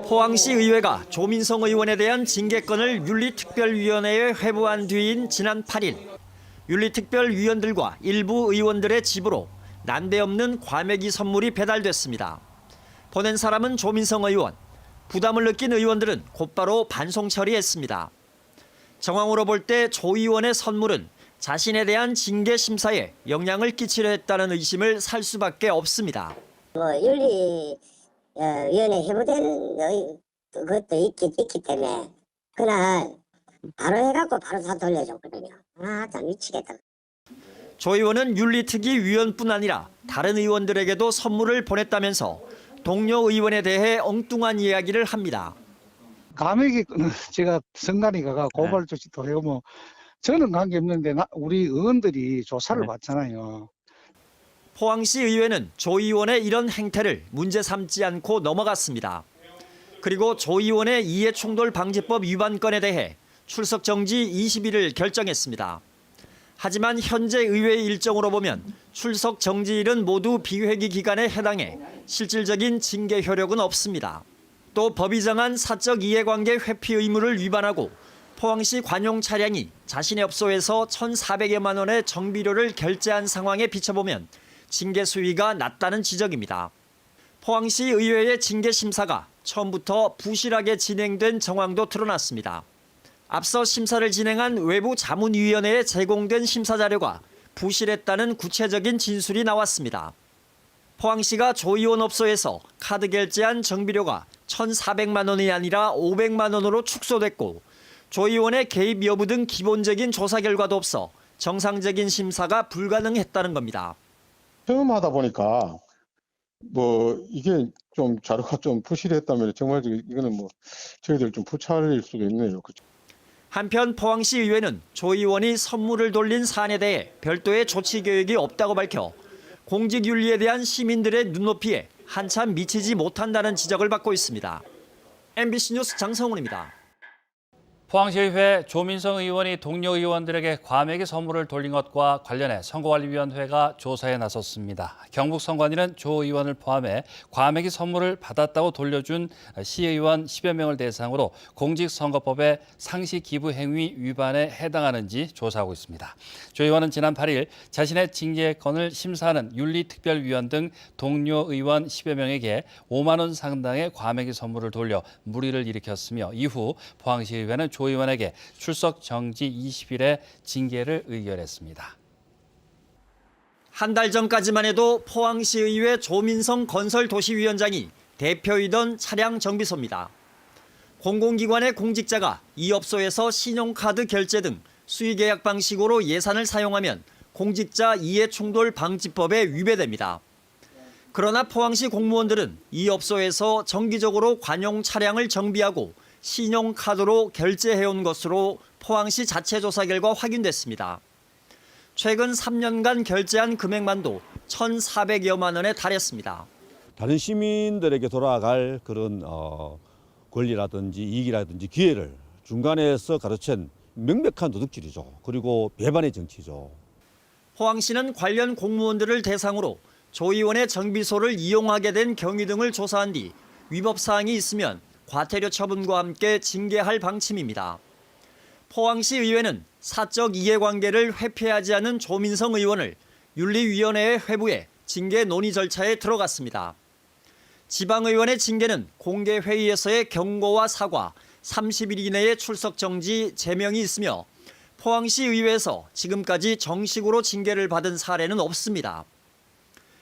포항시 의회가 조민성 의원에 대한 징계권을 윤리특별위원회에 회부한 뒤인 지난 8일 윤리특별위원들과 일부 의원들의 집으로 난데없는 과메기 선물이 배달됐습니다. 보낸 사람은 조민성 의원. 부담을 느낀 의원들은 곧바로 반송 처리했습니다. 정황으로 볼 때 조 의원의 선물은 자신에 대한 징계 심사에 영향을 끼치려 했다는 의심을 살 수밖에 없습니다. 윤리위원회 회부된 것도 있기 때문에 그날 바로 해갖고 바로 다 돌려줬거든요. 참 미치겠다. 조 의원은 윤리특위 위원뿐 아니라 다른 의원들에게도 선물을 보냈다면서 동료 의원에 대해 엉뚱한 이야기를 합니다. 감액이 제가 선관위 가가 고발 조치도 해요. 뭐 저는 관계없는데 우리 의원들이 조사를 받잖아요. 포항시 의회는 조 의원의 이런 행태를 문제 삼지 않고 넘어갔습니다. 그리고 조 의원의 이해충돌 방지법 위반 건에 대해 출석 정지 20일을 결정했습니다. 하지만 현재 의회 일정으로 보면 출석 정지일은 모두 비회기 기간에 해당해 실질적인 징계 효력은 없습니다. 또 법이 정한 사적 이해관계 회피 의무를 위반하고 포항시 관용 차량이 자신의 업소에서 1,400여만 원의 정비료를 결제한 상황에 비춰보면 징계 수위가 낮다는 지적입니다. 포항시 의회의 징계 심사가 처음부터 부실하게 진행된 정황도 드러났습니다. 앞서 심사를 진행한 외부 자문위원회에 제공된 심사 자료가 부실했다는 구체적인 진술이 나왔습니다. 포항시가 조 의원 업소에서 카드 결제한 정비료가 1,400만 원이 아니라 500만 원으로 축소됐고 조 의원의 개입 여부 등 기본적인 조사 결과도 없어 정상적인 심사가 불가능했다는 겁니다. 처음 하다 보니까 이게 좀 자료가 좀 부실했다면 정말 이거는 저희들 좀 부차릴 수도 있네요. 그렇죠? 한편 포항시 의회는 조 의원이 선물을 돌린 사안에 대해 별도의 조치 계획이 없다고 밝혀 공직윤리에 대한 시민들의 눈높이에 한참 미치지 못한다는 지적을 받고 있습니다. MBC 뉴스 장성훈입니다. 포항시의회 조민성 의원이 동료 의원들에게 과메기 선물을 돌린 것과 관련해 선거관리위원회가 조사에 나섰습니다. 경북선관위는 조 의원을 포함해 과메기 선물을 받았다고 돌려준 시의원 10여 명을 대상으로 공직선거법의 상시 기부 행위 위반에 해당하는지 조사하고 있습니다. 조 의원은 지난 8일 자신의 징계건을 심사하는 윤리특별위원 등 동료 의원 10여 명에게 5만 원 상당의 과메기 선물을 돌려 물의를 일으켰으며 이후 포항시의회는 조 의원에게 출석 정지 20일의 징계를 의결했습니다. 한 달 전까지만 해도 포항시의회 조민성 건설도시위원장이 대표이던 차량 정비소입니다. 공공기관의 공직자가 이 업소에서 신용카드 결제 등 수의계약 방식으로 예산을 사용하면 공직자 이해충돌 방지법에 위배됩니다. 그러나 포항시 공무원들은 이 업소에서 정기적으로 관용 차량을 정비하고 신용카드로 결제해온 것으로 포항시 자체 조사 결과 확인됐습니다. 최근 3년간 결제한 금액만도 1,400여만 원에 달했습니다. 다른 시민들에게 돌아갈 그런 권리라든지 이익이라든지 기회를 중간에서 가로챈 명백한 도둑질이죠. 그리고 배반의 정치죠. 포항시는 관련 공무원들을 대상으로 조 의원의 정비소를 이용하게 된 경위 등을 조사한 뒤 위법 사항이 있으면 과태료 처분과 함께 징계할 방침입니다. 포항시 의회는 사적 이해관계를 회피하지 않은 조민성 의원을 윤리위원회에 회부해 징계 논의 절차에 들어갔습니다. 지방의원의 징계는 공개회의에서의 경고와 사과, 30일 이내의 출석 정지, 제명이 있으며 포항시 의회에서 지금까지 정식으로 징계를 받은 사례는 없습니다.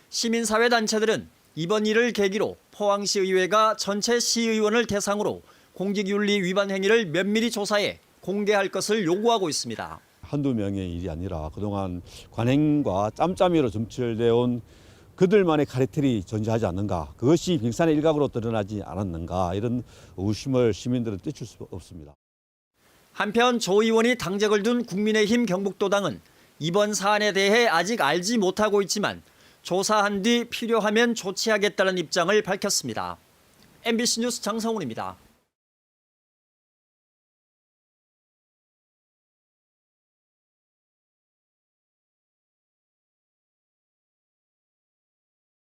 시민사회단체들은 이번 일을 계기로 포항시 의회가 전체 시의원을 대상으로 공직윤리 위반 행위를 면밀히 조사해 공개할 것을 요구하고 있습니다. 한두 명의 일이 아니라 그동안 관행과 짬짬이로 점철되어 온 그들만의 카르텔이 존재하지 않는가, 그것이 빙산의 일각으로 드러나지 않았는가, 이런 의심을 시민들은 떼줄 수 없습니다. 한편 조 의원이 당적을 둔 국민의힘 경북도당은 이번 사안에 대해 아직 알지 못하고 있지만 조사한 뒤 필요하면 조치하겠다는 입장을 밝혔습니다. MBC 뉴스 장성훈입니다.